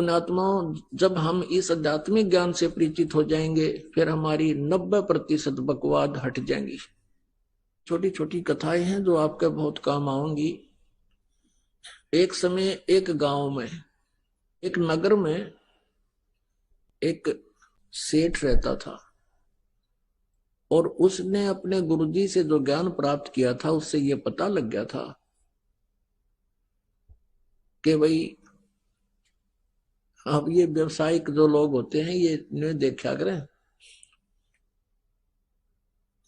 पुण्यात्माओं, जब हम इस आध्यात्मिक ज्ञान से परिचित हो जाएंगे फिर हमारी 90% बकवाद हट जाएंगी। छोटी छोटी कथाएं हैं जो आपके बहुत काम आएंगी। एक समय एक गांव में, एक नगर में एक सेठ रहता था और उसने अपने गुरुजी से जो ज्ञान प्राप्त किया था उससे ये पता लग गया था कि भाई अब ये व्यवसायिक जो लोग होते हैं ये इन्हें देखा करें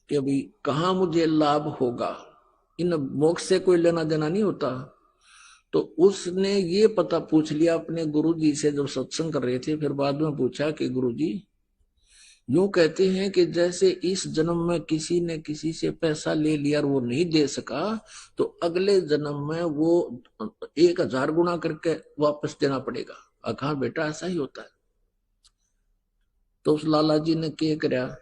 कि अभी कहाँ मुझे लाभ होगा, इन मोक्ष से कोई लेना देना नहीं होता। तो उसने ये पता पूछ लिया अपने गुरुजी से जब सत्संग कर रहे थे, फिर बाद में पूछा कि गुरुजी यूं कहते हैं कि जैसे इस जन्म में किसी ने किसी से पैसा ले लिया और वो नहीं दे सका तो अगले जन्म में वो 1000 गुना करके वापस देना पड़ेगा। हाँ बेटा ऐसा ही होता है। तो उस लाला जी ने क्या कराया,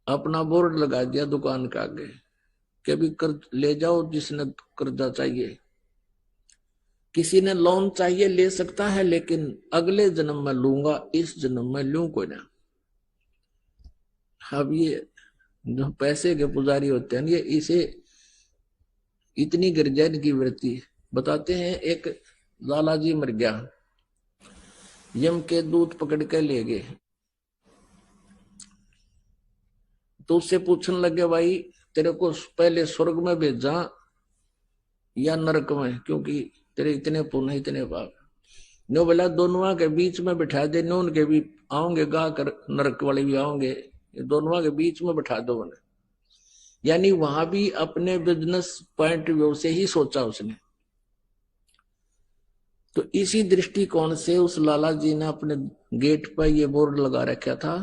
अपना बोर्ड लगा दिया दुकान के आगे कि अभी कर्ज ले जाओ, जिसने कर्जा चाहिए, किसी ने लोन चाहिए ले सकता है लेकिन अगले जन्म में लूंगा, इस जन्म में लूं कोई ना। अब ये जो पैसे के पुजारी होते हैं ये इसे इतनी गिरजैन की वृत्ति बताते हैं। एक लाला जी मर गया, यम के दूत पकड़ के ले गए तो उससे पूछने लगे भाई तेरे को पहले स्वर्ग में भेजा या नरक में, क्योंकि तेरे इतने पुण्य इतने पाप। नो बोला दोनों के बीच में बिठा दे, नून के भी आओगे गा कर नरक वाले भी आओगे, दोनों के बीच में बिठा दो उन्हें। यानी वहां भी अपने बिजनेस पॉइंट व्यू से ही सोचा उसने। तो इसी दृष्टिकोण से उस लाला जी ने अपने गेट पर यह बोर्ड लगा रखा था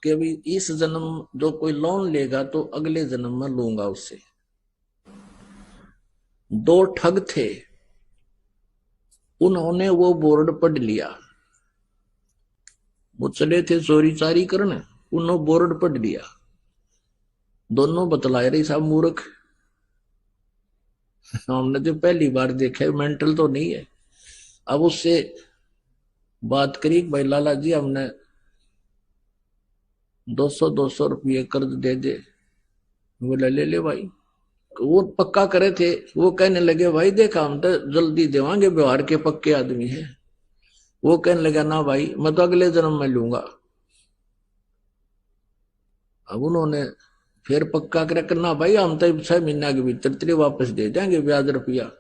कि अभी इस जन्म जो कोई लोन लेगा तो अगले जन्म में लूंगा उससे। दो ठग थे, उन्होंने वो बोर्ड पढ़ लिया, वो चले थे चोरी चारी करने, उन्होंने बोर्ड पढ़ लिया। दोनों बतलाए रही साहब मूर्ख, हमने तो पहली बार देखा, मेंटल तो नहीं है। अब उससे बात करी भाई लाला जी हमने 200 रुपये कर्ज दे दे। बोला ले ले भाई। वो पक्का करे थे, वो कहने लगे भाई देखा हम तो जल्दी देवांगे, व्यवहार के पक्के आदमी है। वो कहने लगा ना भाई मैं तो अगले जन्म में लूंगा। अब उन्होंने फिर पक्का करे करना भाई हम तो 6 महीने के भीतर तेरे वापस दे देंगे ब्याज रुपया।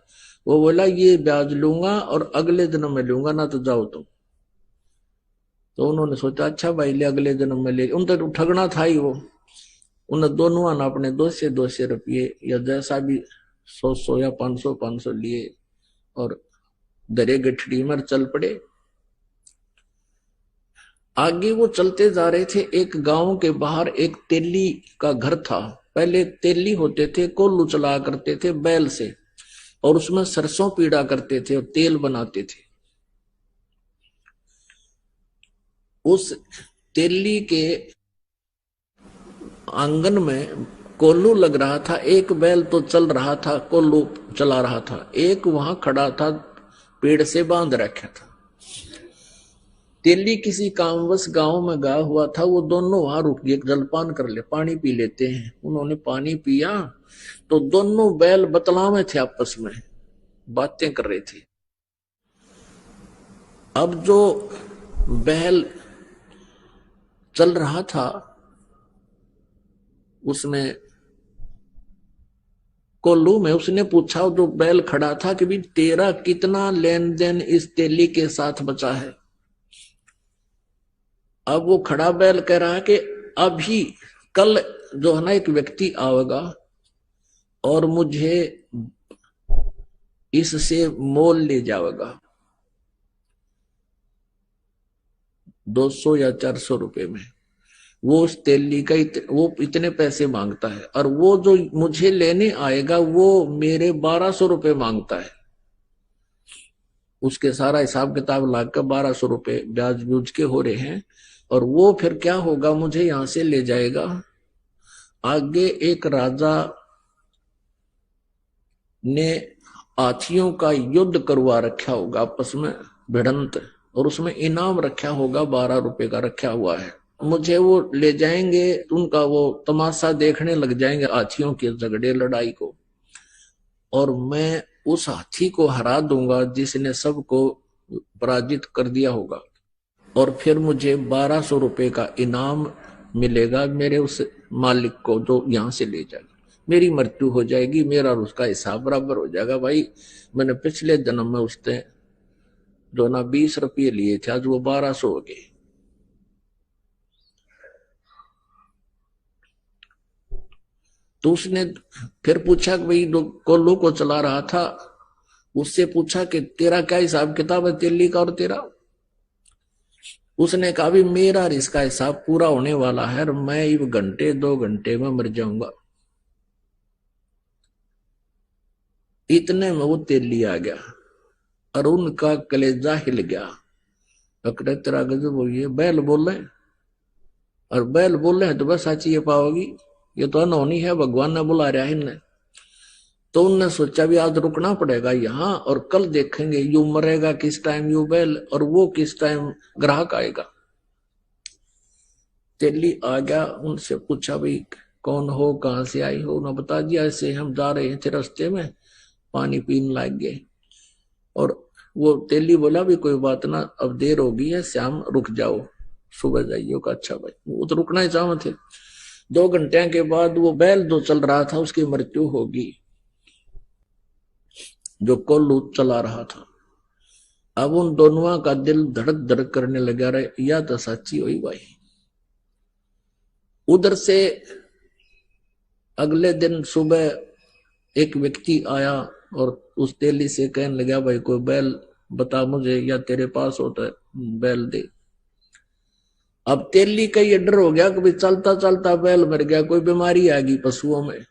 वो बोला ये ब्याज लूंगा और अगले जन्म में लूंगा, ना तो जाओ तुम। तो उन्होंने सोचा अच्छा भाई ले अगले जन्म में ले, उन तो ठगना था ही वो। उन दोनों ने अपने 200 रुपये या जैसा भी 100 या 500 लिए और दरे गठड़ी में चल पड़े। आगे वो चलते जा रहे थे, एक गांव के बाहर एक तेली का घर था। पहले तेली होते थे, कोल्लू चला करते थे बैल से और उसमें सरसों पीड़ा करते थे और तेल बनाते थे। उस तेली के आंगन में कोल्लू लग रहा था, एक बैल तो चल रहा था, कोल्लू चला रहा था, एक वहां खड़ा था पेड़ से बांध रखा था। तेली किसी कामवश गांव में गया हुआ था, वो दोनों वहां रुक गए, जलपान कर ले, पानी पी लेते हैं। उन्होंने पानी पिया तो दोनों बैल बतलावे थे, आपस में बातें कर रहे थे। अब जो बैल चल रहा था उसमें कोल्लू में उसने पूछा जो बैल खड़ा था कि भी तेरा कितना लेन देन इस तेली के साथ बचा है। अब वो खड़ा बैल कह रहा है कि अभी कल जो है ना एक व्यक्ति आएगा और मुझे इससे मोल ले जाएगा 200 या 400 रुपए में। वो उस तेली का वो इतने पैसे मांगता है और वो जो मुझे लेने आएगा वो मेरे 1200 रुपए मांगता है। उसके सारा हिसाब किताब लाकर 1200 रुपए ब्याज ब्यूज के हो रहे हैं और वो फिर क्या होगा, मुझे यहां से ले जाएगा। आगे एक राजा ने हाथियों का युद्ध करवा रखा होगा आपस में भिड़ंत, और उसमें इनाम रखा होगा 12 रुपए का रखा हुआ है। मुझे वो ले जाएंगे, उनका वो तमाशा देखने लग जाएंगे हाथियों के झगड़े लड़ाई को, और मैं उस हाथी को हरा दूंगा जिसने सबको पराजित कर दिया होगा, और फिर मुझे 1200 रुपए का इनाम मिलेगा मेरे उस मालिक को जो यहां से ले जाएगा। मेरी मृत्यु हो जाएगी, मेरा और उसका हिसाब बराबर हो जाएगा। भाई मैंने पिछले जन्म में उससे जो ना 20 रुपये लिए थे, आज वो 1200 हो गए। तो उसने फिर पूछा कि भाई कोल्लू को चला रहा था, उससे पूछा कि तेरा क्या हिसाब किताब है तेली का और तेरा? उसने कहा भी मेरा और इसका हिसाब पूरा होने वाला है, और मैं एक घंटे 2 घंटे में मर जाऊंगा। इतने में वो तेली आ गया और उनका कलेजा हिल गया। अकड़े तेरा गजब हो, ये बैल बोल रहे, और बैल बोल रहे हैं तो बस साची ये पाओगी, ये तो अनहोनी है, भगवान ने बुला रहा है इन्हें। तो उनने सोचा भी आज रुकना पड़ेगा यहाँ, और कल देखेंगे यू मरेगा किस टाइम यू बैल, और वो किस टाइम ग्राहक आएगा। तेली आ गया, उनसे पूछा भाई कौन हो, कहां से आई हो? उन्होंने बता दिया ऐसे हम जा रहे थे रास्ते में, पानी पीने लग गए। और वो तेली बोला भी कोई बात ना, अब देर होगी है, शाम रुक जाओ, सुबह जाइए का। अच्छा भाई, वो तो रुकना ही चाह थे। 2 घंटे के बाद वो बैल जो चल रहा था उसकी मृत्यु होगी, जो कोल्लू चला रहा था। अब उन दोनों का दिल धड़क धड़क करने लगा रहे, या तो सच्ची हुई भाई। उधर से अगले दिन सुबह एक व्यक्ति आया और उस तेली से कहने लगा भाई कोई बैल बता मुझे, या तेरे पास होता है बैल दे। अब तेली का ये डर हो गया कि चलता चलता बैल मर गया, कोई बीमारी आ गई पशुओं में,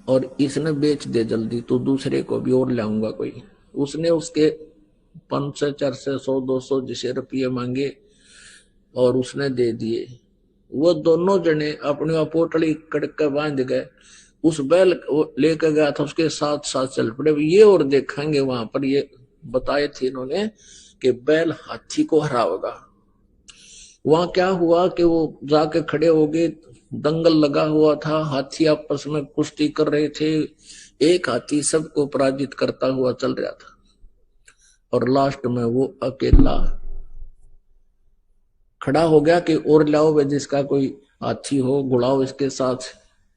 और इसने बेच दे जल्दी तो दूसरे को भी और लाऊंगा कोई। उसने उसके 500 400 100 200 जिसे रुपये मांगे और उसने दे दिए। वो दोनों जने अपनी पोटली कड़क के बांध गए, उस बैल लेकर गया था उसके साथ साथ चल पड़े। ये और देखेंगे वहां पर ये बताए थे इन्होंने कि बैल हाथी को हराएगा। वहां क्या हुआ कि वो जाके खड़े हो गए, दंगल लगा हुआ था, हाथी आपस में कुश्ती कर रहे थे, एक हाथी सबको पराजित करता हुआ चल रहा था, और लास्ट में वो अकेला खड़ा हो गया कि और लाओ वे जिसका कोई हाथी हो, गुड़ाओ इसके साथ,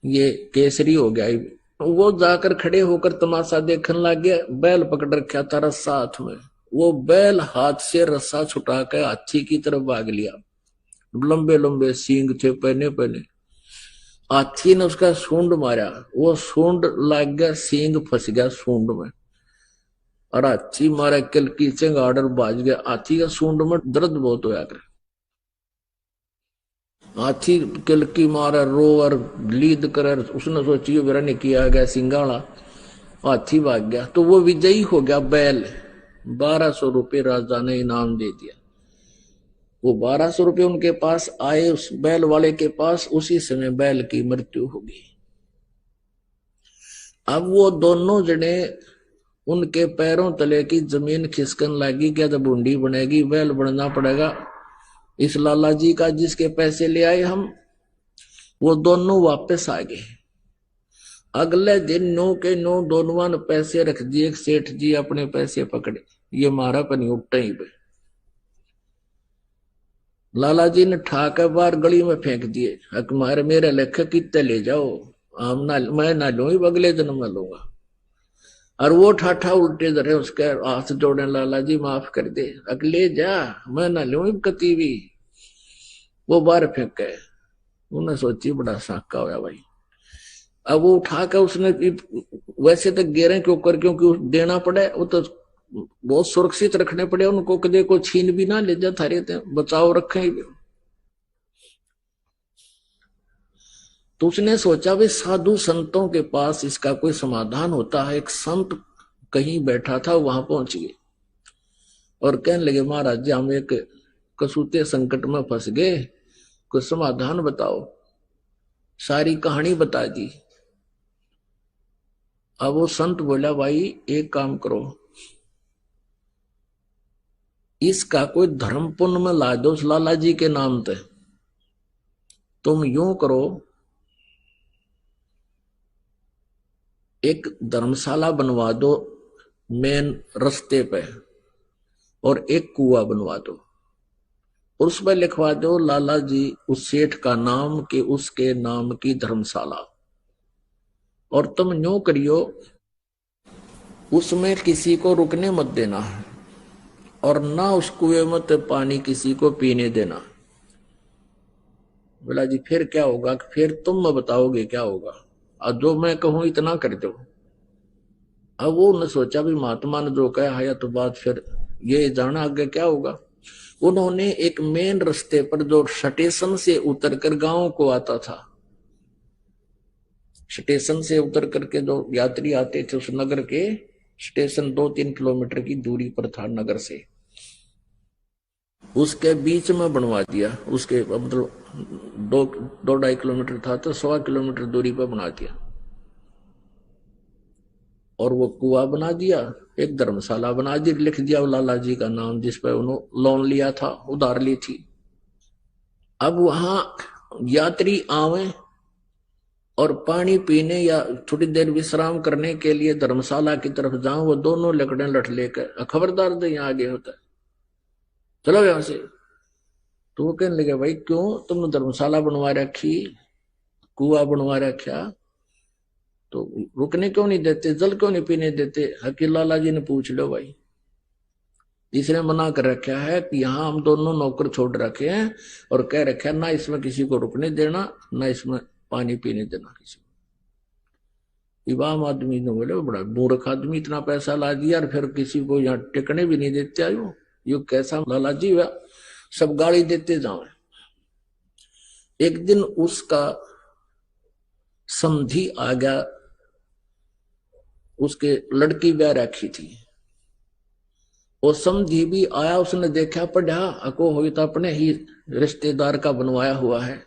ये केसरी हो गया। वो जाकर खड़े होकर तमाशा देखने लग गया। बैल पकड़ रखा था रस्सा हाथ में, वो बैल हाथ से रस्सा छुटा कर हाथी की तरफ भाग लिया। लंबे लंबे सींग थे पहने पहने। हाथी ने उसका सूंड मारा, वो सूंड लग गया, सींग फंस गया सूंड में, और हाथी मारा किल की चंगाड़ बाज गया। हाथी का सूंड में दर्द बहुत होया कर, हाथी किलकी मारा रो और लीद कर, उसने सोची मेरा नहीं किया गया सिंगाड़ा, हाथी भाग गया। तो वो विजयी हो गया बैल, 1200 रुपये राजा ने इनाम दे दिया। वो 1200 रुपये उनके पास आए, उस बैल वाले के पास, उसी समय बैल की मृत्यु होगी। अब वो दोनों जने उनके पैरों तले की जमीन खिसकन लगी, क्या तो बूंदी बनेगी, बैल बनना पड़ेगा इस लाला जी का जिसके पैसे ले आए हम। वो दोनों वापस आ गए। अगले दिन 9 के 9 दोनों ने पैसे रख दिए, सेठ जी अपने पैसे पकड़े, ये मारा पर नहीं उठते ही पे। लाला जी ने ठाकर बाहर गली में फेंक दिए, हमारे मेरे लेखे कितने ले जाओ, हम ना मैं ना लू, अगले दिन में लूंगा। और वो ठाठा उल्टे धरे उसके हाथ जोड़े, लाला जी माफ कर दे, अगले जा मैं ना लू कती भी। वो बाहर फेंक गए। उन्हें सोची बड़ा साका होया भाई। अब वो उठा कर उसने वैसे तो गेरे क्यों कर, क्योंकि देना पड़े, वो तो बहुत सुरक्षित रखने पड़े उनको, कदे को छीन भी ना ले जा, थारे बचाव रखे। तो उसने सोचा भाई साधु संतों के पास इसका कोई समाधान होता है। एक संत कहीं बैठा था, वहां पहुंच गए और कहने लगे महाराज जी हम एक कसूते संकट में फंस गए, कुछ समाधान बताओ। सारी कहानी बता दी। अब वो संत बोला, भाई एक काम करो, इसका कोई धर्म पुण्य में ला दो उस लाला जी के नाम पे। तुम यूं करो, एक धर्मशाला बनवा दो मेन रास्ते पे, और एक कुआं बनवा दो, उस पर लिखवा दो लाला जी उस सेठ का नाम के उसके नाम की धर्मशाला। और तुम यूं करियो, उसमें किसी को रुकने मत देना, और ना उस कुएं में तो पानी किसी को पीने देना। बोला जी फिर क्या होगा? फिर तुम मैं बताओगे क्या होगा, और जो मैं कहूं इतना कर दो। अब वो ने सोचा भी महात्मा ने जो कहा है तो बात, फिर ये जाना आगे क्या होगा। उन्होंने एक मेन रास्ते पर जो स्टेशन से उतरकर गांव को आता था, स्टेशन से उतर करके जो यात्री आते थे उस नगर के, स्टेशन 2-3 किलोमीटर की दूरी पर था नगर से, उसके बीच में बनवा दिया। उसके मतलब 2-2.5 किलोमीटर था तो 1.25 किलोमीटर दूरी पर बना दिया, और वो कुआं बना दिया, एक धर्मशाला बना दी, लिख दिया लाला जी का नाम जिस पर उन्होंने लोन लिया था, उधार ली थी। अब वहां यात्री आवे और पानी पीने या थोड़ी देर विश्राम करने के लिए धर्मशाला की तरफ जाऊं, वो दोनों लकड़े लठ लेकर, खबरदार दे यहाँ आगे होता है, चलो यहां से। तो वो कहने लगे, भाई क्यों तुमने धर्मशाला बनवा रखी, कुआं बनवा रखा, तो रुकने क्यों नहीं देते, जल क्यों नहीं पीने देते? हकील लाला जी ने पूछ लो भाई, इसने मना कर रखा है कि यहाँ हम दोनों नौकर छोड़ रखे हैं, और कह रखा है ना इसमें किसी को रुकने देना, ना इसमें पानी पीने देना किसी को। इमाम आदमी ने बोले, बड़ा मूर्ख आदमी, इतना पैसा ला दिया और फिर किसी को यहाँ टिकने भी नहीं देते। आयो यो कैसा लाला जी हुआ, सब गाली देते जाओ। एक दिन उसका समधी आ गया, उसके लड़की ब्याह रखी थी, वो समधी भी आया, उसने देखा पढ़ा अको हो तो अपने ही रिश्तेदार का बनवाया हुआ है,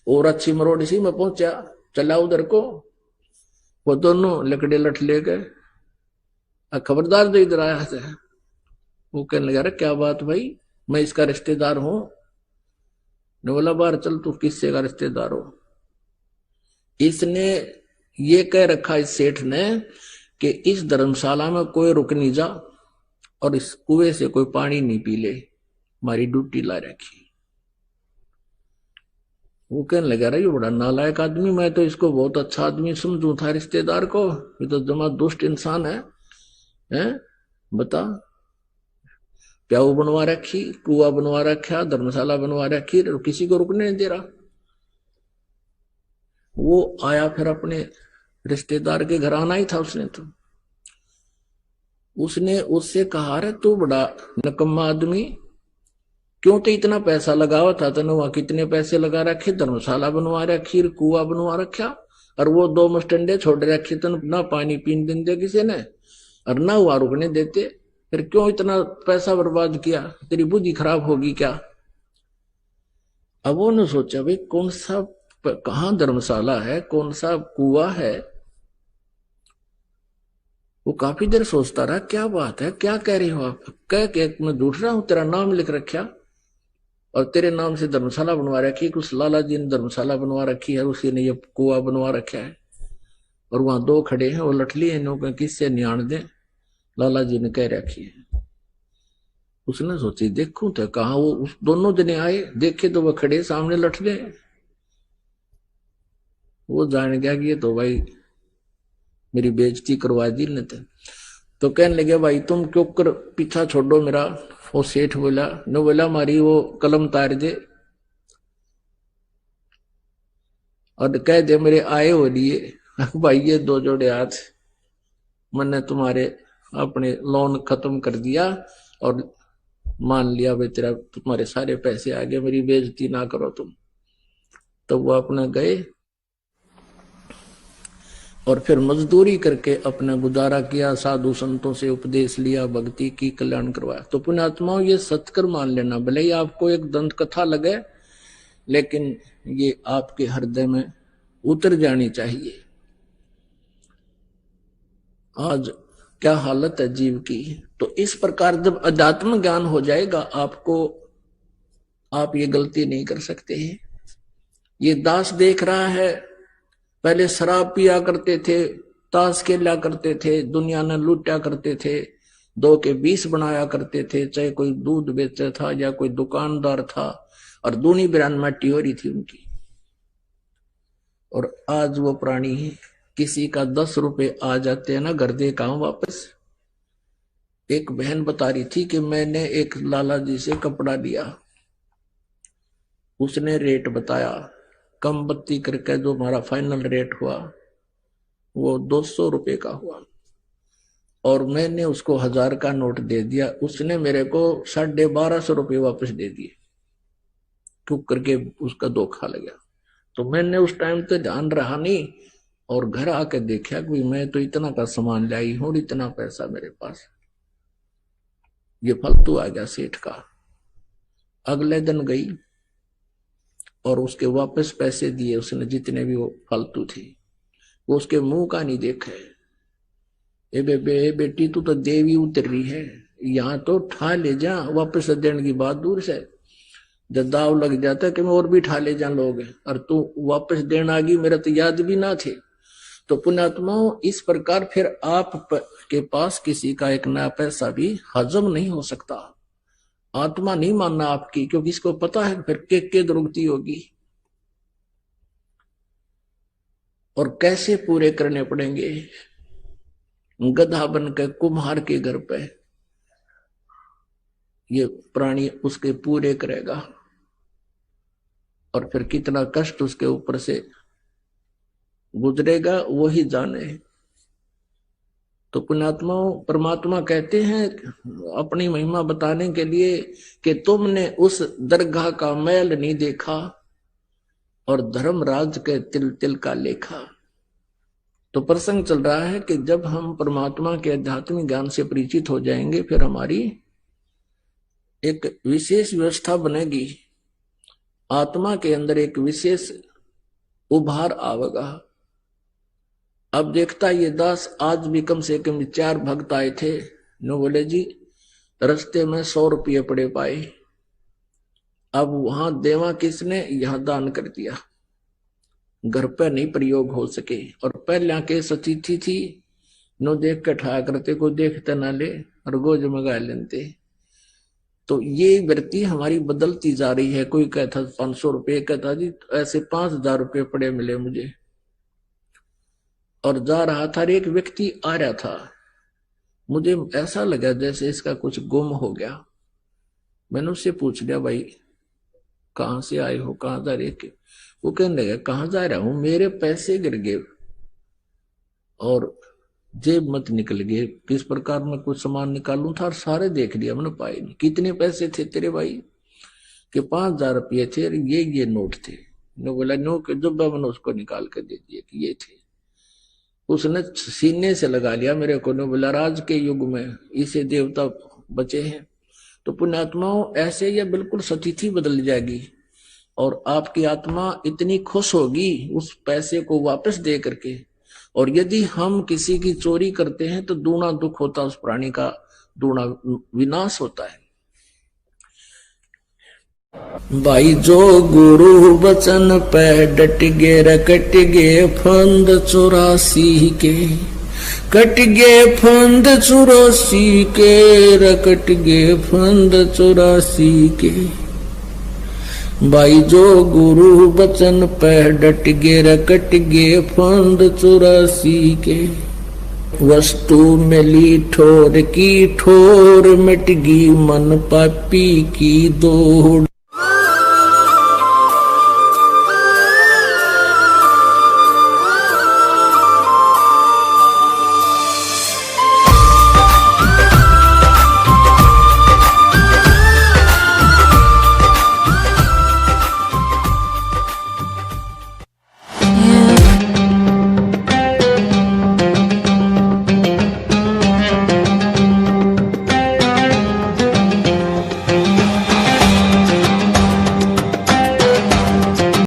और अच्छी मरोड़ सी में पहुंचा, चला उधर को, वो दोनों लकड़े लठ ले गए, खबरदार जो इधर आया है। वो कहने लगा, क्या बात भाई, मैं इसका रिश्तेदार हूं। ने बोला, बाहर चल, तू किससे का रिश्तेदार हो? इसने ये कह रखा इस सेठ ने कि इस धर्मशाला में कोई रुक नहीं जा, और इस कुएं से कोई पानी नहीं पी ले, हमारी ड्यूटी ला रखी। वो कहने लगा, रही बड़ा नालायक आदमी, मैं तो इसको बहुत अच्छा आदमी समझू था रिश्तेदार को, ये तो जमा दुष्ट इंसान है, हैं? बता, प्याऊ बनवा रखी, कुआं बनवा रखा, धर्मशाला बनवा रखी, तो किसी को रुकने नहीं दे रहा। वो आया फिर अपने रिश्तेदार के घर आना ही था उसने, तो उसने उससे कहा, रे तू बड़ा नकम्मा आदमी, क्यों तो इतना पैसा लगावा था, तने वहां कितने पैसे लगा रखे, धर्मशाला बनवा रखी, कुआं बनवा रखा, और वो 2 मस्टंडे छोड़ रखे, तन ना पानी पीने देते किसी ने, और ना वहां रुकने देते, फिर क्यों इतना पैसा बर्बाद किया, तेरी बुद्धि खराब होगी क्या? अब वो ने सोचा, भाई कौन सा, कहाँ धर्मशाला है, कौन सा कुआं है। वो काफी देर सोचता रहा, क्या बात है, क्या कह रही हो आप? कह के मैं झूठ रहा हूं, तेरा नाम लिख रखा और तेरे नाम से धर्मशाला बनवा रखी, कुछ लाला जी ने धर्मशाला बनवा रखी है, उसी ने ये कुआं बनवा रखा है, और वहां 2 खड़े हैं, वो लठली है, इन्हों किससे न्याण दे, लाला जी ने कह रखी है। उसने सोची, देखूं तो कहा, वो उस दोनों जने आए, देखे तो वो खड़े सामने लठले, वो जान गया कि ये तो भाई मेरी बेइज्जती करवा दी ने। तो कहने लगे, भाई तुम क्यों कर पीछा छोड़ो मेरा। वो सेठ बोला, न बोला, मारी वो कलम तार दे और कह दे मेरे आए हो लिए भाई ये 2 जोड़े हाथ, मैंने तुम्हारे अपने लोन खत्म कर दिया और मान लिया भाई तेरा, तुम्हारे सारे पैसे आ गए, मेरी बेइज्जती ना करो तुम। तो वो अपना गए और फिर मजदूरी करके अपना गुजारा किया, साधु संतों से उपदेश लिया, भक्ति की, कल्याण करवाया। तो पुण्यात्माओं, ये सत्कर मान लेना, भले ही आपको एक दंत कथा लगे, लेकिन ये आपके हृदय में उतर जानी चाहिए। आज क्या हालत है जीव की। तो इस प्रकार जब अध्यात्म ज्ञान हो जाएगा आपको, आप ये गलती नहीं कर सकते हैं। ये दास देख रहा है, पहले शराब पिया करते थे, ताश खेला करते थे, दुनिया ने लूटा करते थे, 2 के 20 बनाया करते थे, चाहे कोई दूध बेचता था या कोई दुकानदार था, और दूनी बिरान माटी हो रही थी उनकी। और आज वो प्राणी किसी का 10 रुपए आ जाते हैं ना, घर दे काम वापस। एक बहन बता रही थी कि मैंने एक लाला जी से कपड़ा लिया, उसने रेट बताया, कम बत्ती करके जो हमारा फाइनल रेट हुआ वो 200 रुपए का हुआ, और मैंने उसको 1000 का नोट दे दिया, उसने मेरे को 1250 रुपये वापस दे दिए, क्यों करके उसका धोखा लगा। तो मैंने उस टाइम तो ध्यान रहा नहीं, और घर आके देखा कि मैं तो इतना का सामान लाई हूं, इतना पैसा मेरे पास, ये फालतू आ गया सेठ का। अगले दिन गई और उसके वापस पैसे दिए उसने, जितने भी वो फालतू थे। वो उसके मुंह का नहीं देखे, ए बेटी तू तो देवी उतर रही है, यहाँ तो ठा ले जा, वापस देने की बात दूर से। जब दाव लग जाता है कि मैं और भी ठा ले जा लोग, और तू वापस देना आ गई, मेरा तो याद भी ना थे। तो पुण्यात्माओं, इस प्रकार फिर आप के पास किसी का एक नया पैसा भी हजम नहीं हो सकता। आत्मा नहीं मानना आपकी, क्योंकि इसको पता है फिर के दुर्गति होगी और कैसे पूरे करने पड़ेंगे। गधा बनकर कुम्हार के घर पे ये प्राणी उसके पूरे करेगा, और फिर कितना कष्ट उसके ऊपर से गुजरेगा वही जाने। तो पुण्यात्माओं, परमात्मा कहते हैं अपनी महिमा बताने के लिए कि तुमने उस दरगाह का मैल नहीं देखा और धर्मराज के तिल तिल का लेखा। तो प्रसंग चल रहा है कि जब हम परमात्मा के आध्यात्मिक ज्ञान से परिचित हो जाएंगे, फिर हमारी एक विशेष व्यवस्था बनेगी, आत्मा के अंदर एक विशेष उभार आवेगा। अब देखता ये दास, आज भी कम से कम 4 भक्त आए थे, नो बोले जी रास्ते में 100 रुपये पड़े पाए, अब वहां देवा किसने, यहां दान कर दिया, घर पर नहीं प्रयोग हो सके। और पहले के सतिथि थी, नो देख के ठा करते, कोई देखते ना ले और गोज मंगा लेते। तो ये वृत्ति हमारी बदलती जा रही है। कोई कहता 500 रुपये, कहता जी ऐसे 5000 रुपये पड़े मिले मुझे। और जा रहा था, एक व्यक्ति आ रहा था, मुझे ऐसा लगा जैसे इसका कुछ गुम हो गया। मैंने उससे पूछ लिया, भाई कहां से आए हो, कहां जा रहे? वो कहने लगा, कहां जा रहा हूं, मेरे पैसे गिर गए और जेब मत निकल गए, किस प्रकार मैं कुछ सामान निकालूं था और सारे देख लिया, मैंने पाए नहीं। कितने पैसे थे तेरे भाई? कि 5000 रुपये थे, ये नोट थे। ने बोला नो के जब मैंने उसको निकाल के दे दिए कि ये थे। उसने सीने से लगा लिया मेरे को, ने बोला राज के युग में इसे देवता बचे हैं। तो पुण्यात्माओं, ऐसे ये बिल्कुल स्थिति बदल जाएगी और आपकी आत्मा इतनी खुश होगी उस पैसे को वापस दे करके। और यदि हम किसी की चोरी करते हैं तो दूना दुख होता, उस प्राणी का दूना विनाश होता है। भाई जो गुरु वचन पे डट गे रकट गे फंद 84 के, कट गे फंद 84 के, रकट गे फंद 84 के। भाई जो गुरु वचन पे डट गे रकट गे फंद 84 के। वस्तु मिली ठोर की ठोर, मिट गई मन पापी की दौड़।